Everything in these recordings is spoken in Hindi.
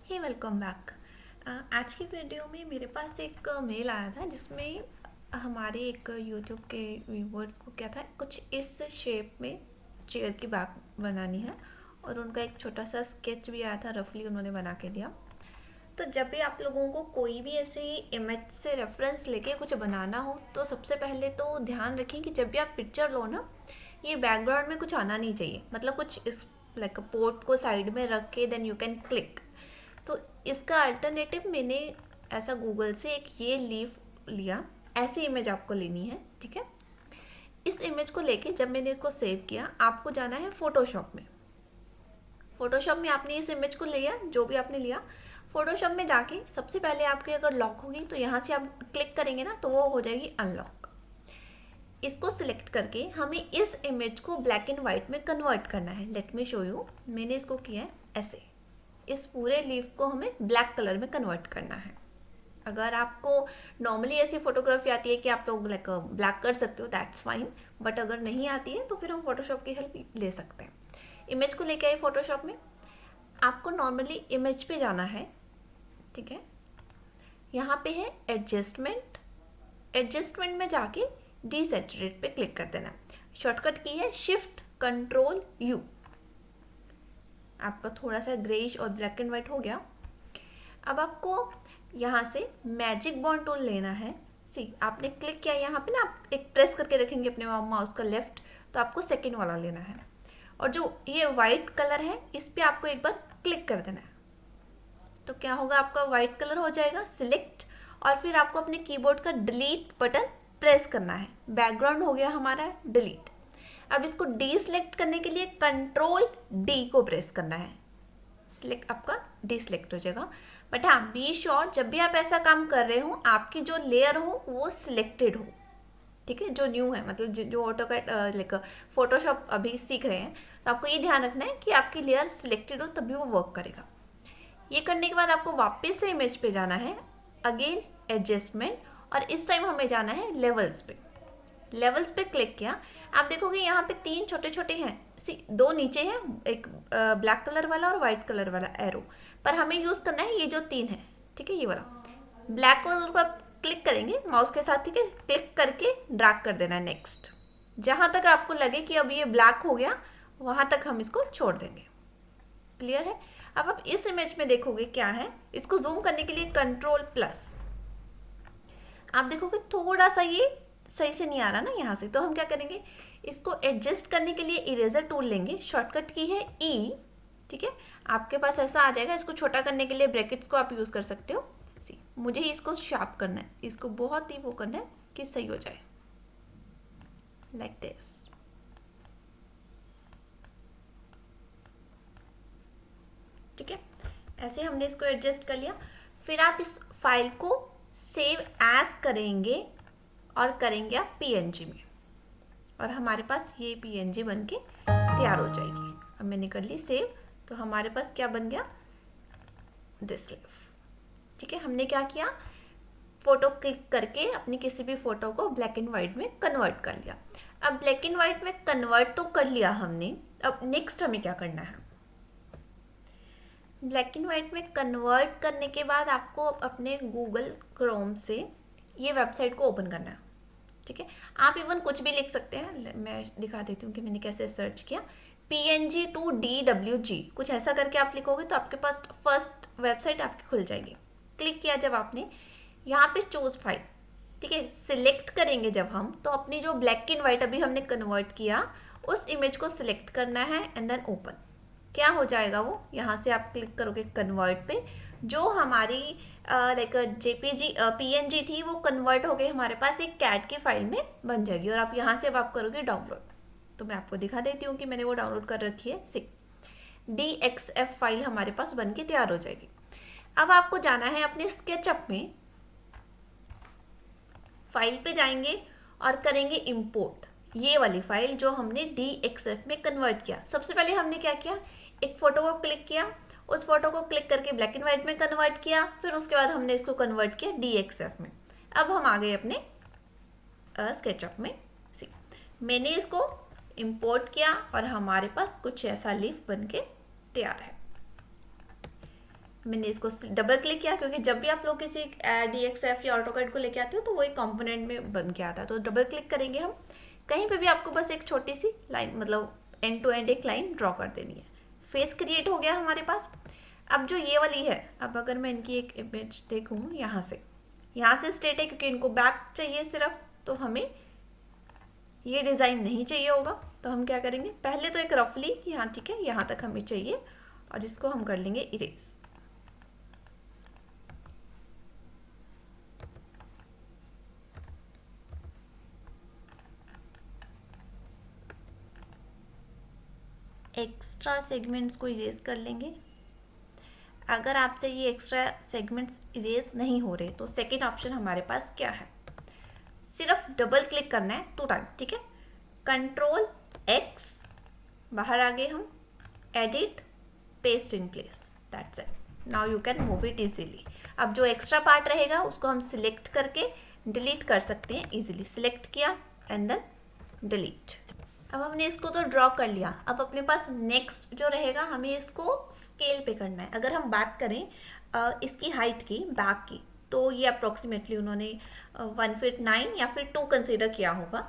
हे वेलकम बैक। आज की वीडियो में मेरे पास एक मेल आया था जिसमें हमारे एक यूट्यूब के व्यूवर्स को क्या था, कुछ इस शेप में चेयर की बैक बनानी है और उनका एक छोटा सा स्केच भी आया था, रफली उन्होंने बना के दिया। तो जब भी आप लोगों को कोई भी ऐसे इमेज से रेफरेंस लेके कुछ बनाना हो तो सबसे पहले तो ध्यान रखें कि जब भी आप पिक्चर लो ना, ये बैकग्राउंड में कुछ आना नहीं चाहिए। मतलब कुछ इस लाइक पोर्ट को साइड में रख के देन यू कैन क्लिक। तो इसका अल्टरनेटिव मैंने ऐसा गूगल से एक ये लीफ लिया। ऐसी इमेज आपको लेनी है, ठीक है। इस इमेज को लेके जब मैंने इसको सेव किया, आपको जाना है फोटोशॉप में। फोटोशॉप में आपने इस इमेज को लिया, जो भी आपने लिया, फोटोशॉप में जाके सबसे पहले आपकी अगर लॉक होगी तो यहाँ से आप क्लिक करेंगे ना तो वो हो जाएगी अनलॉक। इसको सिलेक्ट करके हमें इस इमेज को ब्लैक एंड वाइट में कन्वर्ट करना है। Late me show you. मैंने इसको किया है ऐसे। इस पूरे लीफ को हमें ब्लैक कलर में कन्वर्ट करना है। अगर आपको नॉर्मली ऐसी फोटोग्राफी आती है कि आप लोग लाइक ब्लैक कर सकते हो, दैट्स फाइन। बट अगर नहीं आती है तो फिर हम फोटोशॉप की हेल्प ले सकते हैं। इमेज को लेके आए फोटोशॉप में, आपको नॉर्मली इमेज पे जाना है, ठीक है। यहाँ पे है एडजस्टमेंट। एडजस्टमेंट में जाके डीसैचुरेट पे क्लिक कर देना। शॉर्टकट की है शिफ्ट कंट्रोल यू। आपका थोड़ा सा ग्रेइश और ब्लैक एंड वाइट हो गया। अब आपको यहाँ से मैजिक बॉन्ड टूल लेना है। सी आपने क्लिक किया यहाँ पे ना, आप एक प्रेस करके रखेंगे अपने माउस का लेफ्ट, तो आपको सेकेंड वाला लेना है। और जो ये वाइट कलर है इस पर आपको एक बार क्लिक कर देना है। तो क्या होगा, आपका वाइट कलर हो जाएगा सिलेक्ट। और फिर आपको अपने कीबोर्ड का डिलीट बटन प्रेस करना है। बैकग्राउंड हो गया हमारा डिलीट। अब इसको डी सिलेक्ट करने के लिए कंट्रोल डी को प्रेस करना है। सिलेक्ट आपका डी सिलेक्ट हो जाएगा। बट हाँ, बी श्योर जब भी आप ऐसा काम कर रहे हो आपकी जो लेयर हो वो सिलेक्टेड हो, ठीक है। जो न्यू है, मतलब जो ऑटोकैड लाइक फोटोशॉप अभी सीख रहे हैं, तो आपको ये ध्यान रखना है कि आपकी लेयर सिलेक्टेड हो तभी वो वर्क करेगा। ये करने के बाद आपको वापस से इमेज पे जाना है, अगेन एडजस्टमेंट, और इस टाइम हमें जाना है लेवल्स पे। लेवल्स पे क्लिक किया, आप देखोगे यहाँ पे तीन छोटे छोटे हैं। दो नीचे हैं, एक ब्लैक कलर वाला और वाइट कलर वाला एरो, पर हमें यूज करना है ये जो तीन है, ठीक है। ये वाला ब्लैक कलर को आप क्लिक करेंगे माउस के साथ, ठीक है। क्लिक करके ड्रैग कर देना नेक्स्ट। जहां तक आपको लगे कि अब ये ब्लैक हो गया वहां तक हम इसको छोड़ देंगे। क्लियर है। अब आप इस इमेज में देखोगे क्या है, इसको जूम करने के लिए कंट्रोल प्लस। आप देखोगे थोड़ा सा ये सही से नहीं आ रहा ना यहाँ से, तो हम क्या करेंगे, इसको एडजस्ट करने के लिए इरेजर टूल लेंगे। शॉर्टकट की है ई, ठीक है। आपके पास ऐसा आ जाएगा। इसको छोटा करने के लिए ब्रैकेट्स को आप यूज कर सकते हो। सी मुझे इसको शार्प करना है, इसको बहुत ही वो करना है कि सही हो जाए, लाइक दिस। ठीक है, ऐसे हमने इसको एडजस्ट कर लिया। फिर आप इस फाइल को सेव एज करेंगे और करेंगे आप पीएनजी में, और हमारे पास ये पीएनजी बन के तैयार हो जाएगी। अब मैंने कर ली सेव, तो हमारे पास क्या बन गया, दिस लीफ, ठीक है। हमने क्या किया, फोटो क्लिक करके अपनी किसी भी फोटो को ब्लैक एंड व्हाइट में कन्वर्ट कर लिया। अब ब्लैक एंड व्हाइट में कन्वर्ट तो कर लिया हमने, अब नेक्स्ट हमें क्या करना है, ब्लैक एंड व्हाइट में कन्वर्ट करने के बाद आपको अपने गूगल क्रोम से ये वेबसाइट को ओपन करना है, ठीक है। आप इवन कुछ भी लिख सकते हैं, मैं दिखा देती हूँ कि मैंने कैसे सर्च किया। PNG to DWG कुछ ऐसा करके आप लिखोगे तो आपके पास फर्स्ट वेबसाइट आपकी खुल जाएगी। क्लिक किया जब आपने, यहाँ पे चूज फाइल, ठीक है। सिलेक्ट करेंगे जब हम, तो अपनी जो ब्लैक एंड व्हाइट अभी हमने कन्वर्ट किया उस इमेज को सिलेक्ट करना है एंड देन ओपन। क्या हो जाएगा वो, यहाँ से आप क्लिक करोगे कन्वर्ट पे, जो हमारी लाइक जेपीजी पीएनजी थी वो कन्वर्ट हो गई हमारे पास एक कैट की फाइल में बन जाएगी। और आप यहाँ से अब आप करोगे डाउनलोड, तो मैं आपको दिखा देती हूँ कि मैंने वो डाउनलोड कर रखी है। DXF फाइल हमारे पास बन के तैयार हो जाएगी। अब आपको जाना है अपने स्केचअप में, फाइल पे जाएंगे और करेंगे इम्पोर्ट ये वाली फाइल जो हमने DXF में कन्वर्ट किया। सबसे पहले हमने क्या किया, एक फोटो को क्लिक किया, उस फोटो को क्लिक करके ब्लैक एंड व्हाइट में कन्वर्ट किया, फिर उसके बाद हमने इसको कन्वर्ट किया DXF में। अब हम आ गए अपने स्केचअप में। सी मैंने इसको इंपोर्ट किया और हमारे पास कुछ ऐसा लीफ बन के तैयार है। मैंने इसको डबल क्लिक किया क्योंकि जब भी आप लोग किसी DXF या ऑटोकैड को लेके आते हो तो वो एक कंपोनेंट में बन के आता है। तो डबल क्लिक करेंगे हम, कहीं पे भी आपको बस एक छोटी सी लाइन मतलब एंड टू एंड एक लाइन ड्रॉ कर देनी है। फेस क्रिएट हो गया हमारे पास। अब जो ये वाली है, अब अगर मैं इनकी एक इमेज देखूँ यहाँ से स्ट्रेट है क्योंकि इनको बैक चाहिए सिर्फ, तो हमें ये डिज़ाइन नहीं चाहिए होगा। तो हम क्या करेंगे, पहले तो एक रफली कि हाँ ठीक है यहाँ तक हमें चाहिए, और इसको हम कर लेंगे इरेज। एक्स्ट्रा सेगमेंट्स को इरेज कर लेंगे। अगर आपसे ये एक्स्ट्रा सेगमेंट्स इरेज नहीं हो रहे तो सेकेंड ऑप्शन हमारे पास क्या है, सिर्फ डबल क्लिक करना है 2 टाइम, ठीक है। कंट्रोल X, बाहर आ गए हम, edit, paste in place, that's it. Now you can move it easily. अब जो एक्स्ट्रा पार्ट रहेगा उसको हम सिलेक्ट करके डिलीट कर सकते हैं इजीली। सिलेक्ट किया एंड देन डिलीट। अब हमने इसको तो ड्रॉ कर लिया, अब अपने पास नेक्स्ट जो रहेगा हमें इसको स्केल पे करना है। अगर हम बात करें इसकी हाइट की, बैक की, तो ये अप्रोक्सीमेटली उन्होंने 1 फीट 9 या फिर 2 कंसीडर किया होगा।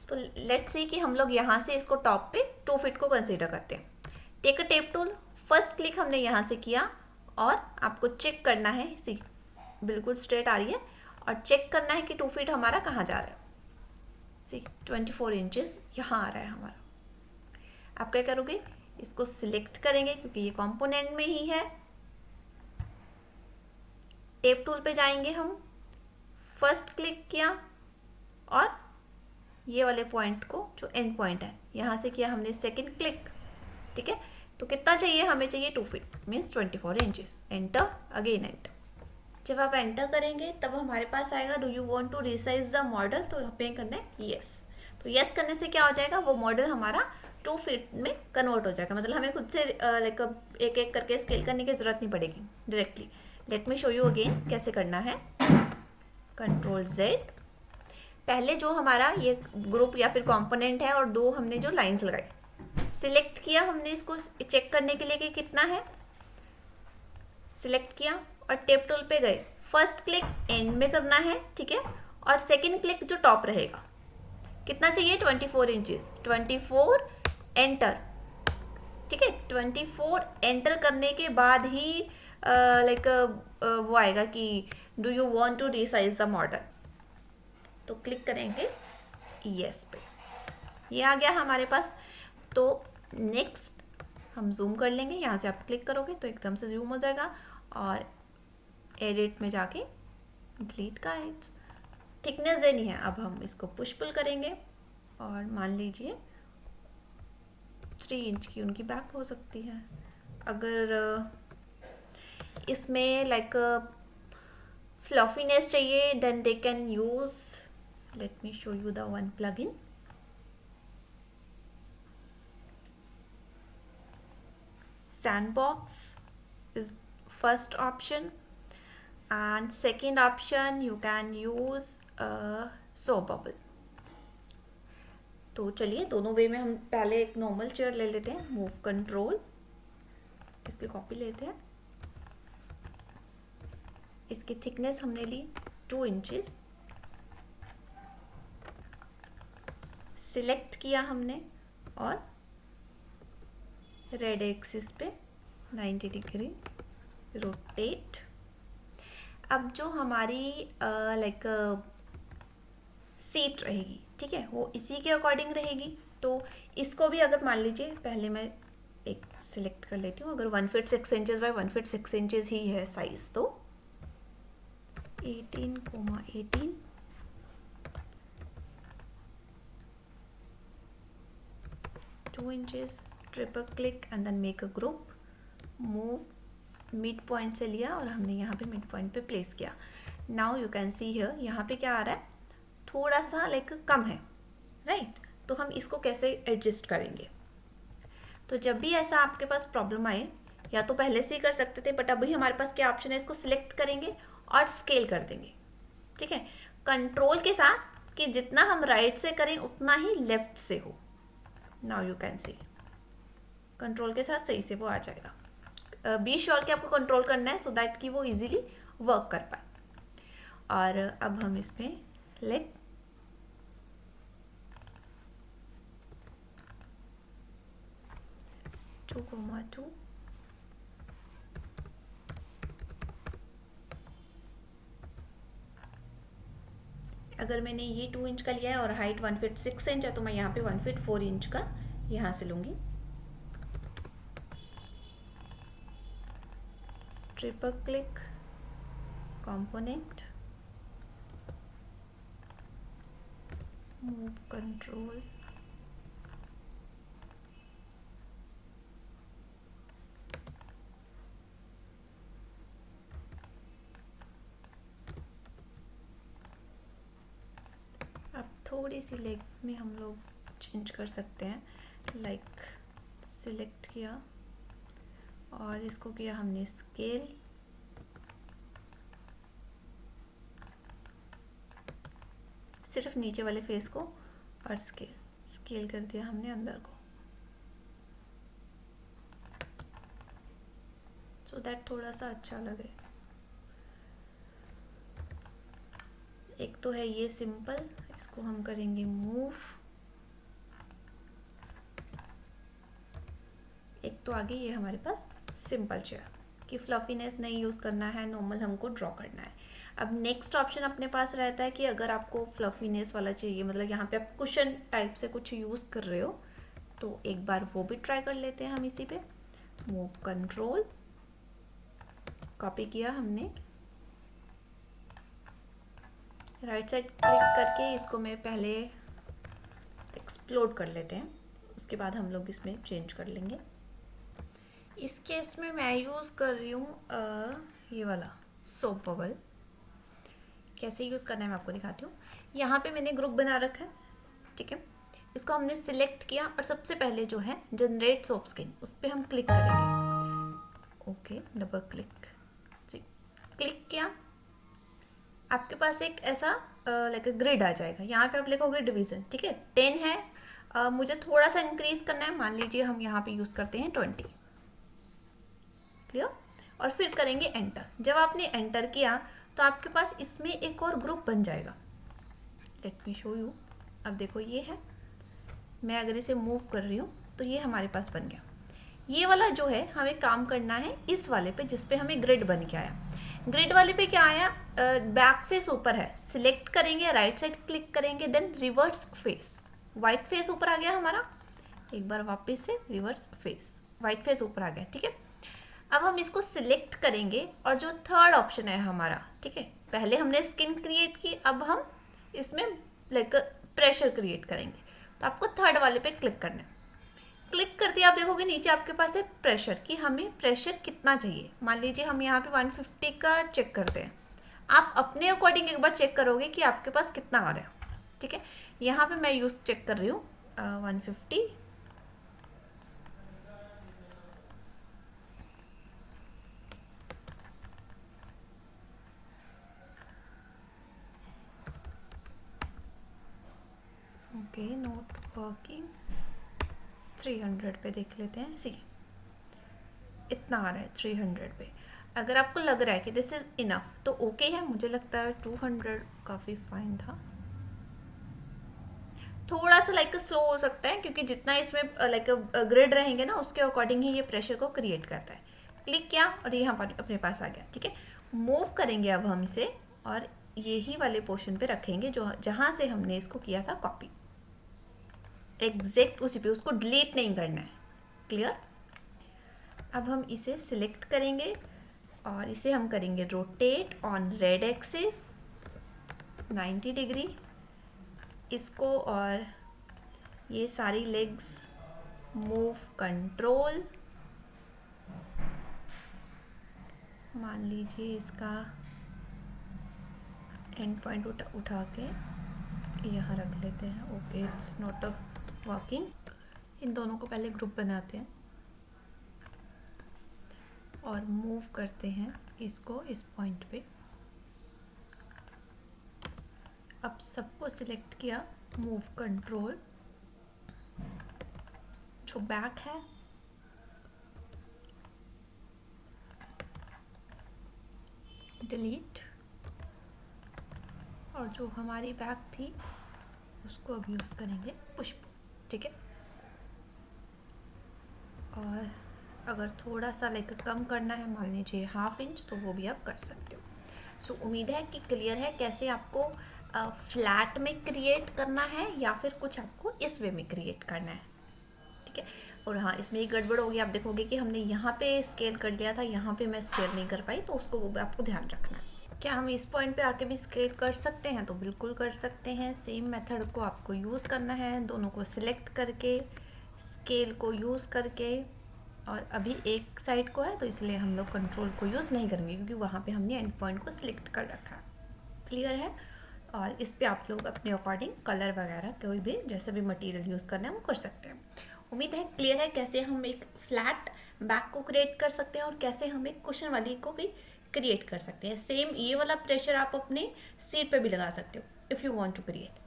तो लेट्स सी कि हम लोग यहाँ से इसको टॉप पे 2 फीट को कंसीडर करते हैं। Take a tape tool, first click हमने यहाँ से किया और आपको चेक करना है, सी बिल्कुल स्ट्रेट आ रही है, और चेक करना है कि 2 फीट हमारा कहाँ जा रहा है। सी 24 इंचेस यहाँ आ रहा है हमारा। आप क्या करोगे, इसको सिलेक्ट करेंगे क्योंकि ये कंपोनेंट में ही है। टेप टूल पे जाएंगे हम, फर्स्ट क्लिक किया और ये वाले पॉइंट को जो एंड पॉइंट है यहाँ से किया हमने सेकंड क्लिक, ठीक है। तो कितना चाहिए, हमें चाहिए 2 feet means 24 inches. Enter, again enter. जब आप एंटर करेंगे तब हमारे पास आएगा do you want to resize the model, तो यहाँ पे करना है यस। तो यस करने से क्या हो जाएगा, वो मॉडल हमारा 2 फीट में कन्वर्ट हो जाएगा। मतलब हमें खुद से लाइक एक एक करके स्केल करने की जरूरत नहीं पड़ेगी directly. Late me show you again कैसे करना है। कंट्रोल Z, पहले जो हमारा ये ग्रुप या फिर कंपोनेंट है और 2 हमने जो लाइंस लगाई, सिलेक्ट किया हमने इसको चेक करने के लिए कि कितना है। सिलेक्ट किया और टेप टूल पे गए, फर्स्ट क्लिक एंड में करना है, ठीक है। और सेकंड क्लिक जो टॉप रहेगा, कितना चाहिए 24 इंचेस, 24 एंटर, ठीक है। 24 एंटर करने के बाद ही लाइक वो आएगा कि do you want to resize the model. तो क्लिक करेंगे यस पे, ये आ गया हमारे पास। तो नेक्स्ट हम जूम कर लेंगे, यहाँ से आप क्लिक करोगे तो एकदम से जूम हो जाएगा और एडिट में जाके डिलीट का एड्स। थिकनेस देनी है, अब हम इसको पुश पुल करेंगे और मान लीजिए 3 इंच की उनकी बैक हो सकती है। अगर इसमें लाइक फ्लफीनेस चाहिए then they can use, let me show you the one plugin. Sandbox is first option and second option you can use soap bubble। तो चलिए दोनों वे में हम पहले एक नॉर्मल चेयर ले लेते हैं, मूव कंट्रोल, इसकी कॉपी लेते हैं। इसकी थिकनेस हमने ली 2 इंचेस, सिलेक्ट किया हमने और रेड एक्सिस पे 90 डिग्री रोटेट। अब जो हमारी लाइक सीट रहेगी, ठीक है, वो इसी के अकॉर्डिंग रहेगी। तो इसको भी अगर मान लीजिए, पहले मैं एक सिलेक्ट कर लेती हूँ, अगर 1 feet 6 inches by 1 feet 6 inches ही है साइज, तो 18,18 2 inches, triple click and then make a group, move mid point से लिया और हमने यहाँ पे मिड पॉइंट पे प्लेस किया। Now you can see here, यहाँ पे क्या आ रहा है, थोड़ा सा लाइक कम है, राइट। तो हम इसको कैसे एडजस्ट करेंगे। तो जब भी ऐसा आपके पास प्रॉब्लम आए, या तो पहले से ही कर सकते थे बट अभी हमारे पास क्या ऑप्शन है, इसको सिलेक्ट करेंगे और स्केल कर देंगे, ठीक है, कंट्रोल के साथ कि जितना हम राइट से करें उतना ही लेफ्ट से हो। Now you can see control के साथ सही से वो आ जाएगा। बी श्योर कि आपको कंट्रोल करना है, सो दैट कि वो इजीली वर्क कर पाए। और अब हम इसमें लेग 2,2 अगर मैंने ये 2 इंच का लिया है और हाइट 1 फीट 6 इंच है, तो मैं यहाँ पे 1 फीट 4 इंच का यहाँ से लूँगी। Triple click, component, move control, अब थोड़ी सी लेग में हम लोग चेंज कर सकते हैं, लाइक सिलेक्ट किया और इसको किया हमने स्केल, सिर्फ नीचे वाले फेस को, और स्केल कर दिया हमने अंदर को, सो दैट थोड़ा सा अच्छा लगे। एक तो है ये सिंपल, इसको हम करेंगे मूव। एक तो आगे ये हमारे पास सिंपल चेयर कि फ्लफीनेस नहीं यूज़ करना है, नॉर्मल हमको ड्रॉ करना है। अब नेक्स्ट ऑप्शन अपने पास रहता है कि अगर आपको फ्लफीनेस वाला चाहिए, मतलब यहाँ पे आप कुशन टाइप से कुछ यूज़ कर रहे हो, तो एक बार वो भी ट्राई कर लेते हैं हम इसी पे। मूव कंट्रोल, कॉपी किया हमने, राइट साइड क्लिक करके इसको मैं पहले एक्सप्लोड कर लेते हैं, उसके बाद हम लोग इसमें चेंज कर लेंगे। इस केस में मैं यूज़ कर रही हूँ ये वाला सोप बबल। कैसे यूज़ करना है मैं आपको दिखाती हूँ। यहाँ पे मैंने ग्रुप बना रखा है, ठीक है। इसको हमने सिलेक्ट किया और सबसे पहले जो है जनरेट सोप स्किन, उस पर हम क्लिक करेंगे। ओके, डबल क्लिक, जी, क्लिक किया, आपके पास एक ऐसा लाइक ग्रिड आ जाएगा। यहाँ पे आप लिखोगे डिवीज़न, ठीक है। 10 है, मुझे थोड़ा सा इंक्रीज करना है, मान लीजिए हम यहाँ पे यूज़ करते हैं 20, क्लियर। और फिर करेंगे एंटर। जब आपने एंटर किया तो आपके पास इसमें एक और ग्रुप बन जाएगा। Late me show you. अब देखो ये है, मैं अगर इसे मूव कर रही हूँ तो ये हमारे पास बन गया। ये वाला जो है हमें काम करना है इस वाले पे, जिस पे हमें ग्रिड बन के आया। ग्रिड वाले पे क्या आया, बैक फेस ऊपर है, सिलेक्ट करेंगे, राइट साइड क्लिक करेंगे, then reverse face, white face ऊपर आ गया हमारा। एक बार वापस से रिवर्स फेस, वाइट फेस ऊपर आ गया, ठीक है। अब हम इसको सिलेक्ट करेंगे और जो थर्ड ऑप्शन है हमारा, ठीक है, पहले हमने स्किन क्रिएट की, अब हम इसमें लाइक प्रेशर क्रिएट करेंगे। तो आपको थर्ड वाले पे क्लिक करना है। क्लिक करते ही आप देखोगे नीचे आपके पास है प्रेशर, कि हमें प्रेशर कितना चाहिए। मान लीजिए हम यहाँ पे 150 का चेक करते हैं, आप अपने अकॉर्डिंग एक बार चेक करोगे कि आपके पास कितना आ रहा है, ठीक है। यहाँ पे मैं यूज चेक कर रही हूँ 150। Okay, not working. 300 पे देख लेते हैं, सी इतना आ रहा है 300 पे। अगर आपको लग रहा है कि दिस इज इनफ तो ओके है, मुझे लगता है 200 काफ़ी फाइन था। थोड़ा सा लाइक स्लो हो सकता है, क्योंकि जितना इसमें लाइक ग्रिड रहेंगे ना, उसके अकॉर्डिंग ही ये प्रेशर को क्रिएट करता है। क्लिक किया और ये यहाँ पर अपने पास आ गया, ठीक है। मूव करेंगे अब हम इसे और यही वाले पोर्शन पे रखेंगे जो जहाँ से हमने इसको किया था कॉपी, एग्जैक्ट उसी पे, उसको डिलीट नहीं करना है, क्लियर। अब हम इसे सिलेक्ट करेंगे और इसे हम करेंगे rotate on red axis 90 degree इसको, और ये सारी लेग्स मूव कंट्रोल, मान लीजिए इसका एंड पॉइंट उठा के यहाँ रख लेते हैं। Okay, it's not a working. इन दोनों को पहले ग्रुप बनाते हैं और मूव करते हैं इसको इस पॉइंट पे। अब सबको सिलेक्ट किया, मूव कंट्रोल, जो बैक है डिलीट, और जो हमारी बैग थी उसको अब यूज़ करेंगे पुष्प, ठीक है। और अगर थोड़ा सा लाइक कम करना है, मान लीजिए 1/2 इंच, तो वो भी आप कर सकते हो। सो उम्मीद है कि क्लियर है कैसे आपको फ्लैट में क्रिएट करना है या फिर कुछ आपको इस वे में क्रिएट करना है, ठीक है। और हाँ, इसमें एक गड़बड़ होगी, आप देखोगे कि हमने यहाँ पे स्केल कर लिया था, यहाँ पे मैं स्केल नहीं कर पाई, तो उसको वो भी आपको ध्यान रखना है। क्या हम इस पॉइंट पे आके भी स्केल कर सकते हैं? तो बिल्कुल कर सकते हैं। सेम मेथड को आपको यूज़ करना है, दोनों को सिलेक्ट करके स्केल को यूज़ करके। और अभी एक साइड को है तो इसलिए हम लोग कंट्रोल को यूज़ नहीं करेंगे, क्योंकि वहाँ पे हमने एंड पॉइंट को सिलेक्ट कर रखा है। क्लियर है? और इस पे आप लोग अपने अकॉर्डिंग कलर वगैरह कोई भी जैसे भी मटेरियल यूज़ करना है वो कर सकते हैं। उम्मीद है क्लियर है कैसे हम एक फ्लैट बैक को क्रिएट कर सकते हैं और कैसे हम एक कुशन वाली को भी क्रिएट कर सकते हैं। सेम ये वाला प्रेशर आप अपने सीट पे भी लगा सकते हो if you want to create.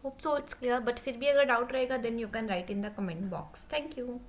Hope so it's clear, but फिर भी अगर डाउट रहेगा then you can write in the comment box. Thank you.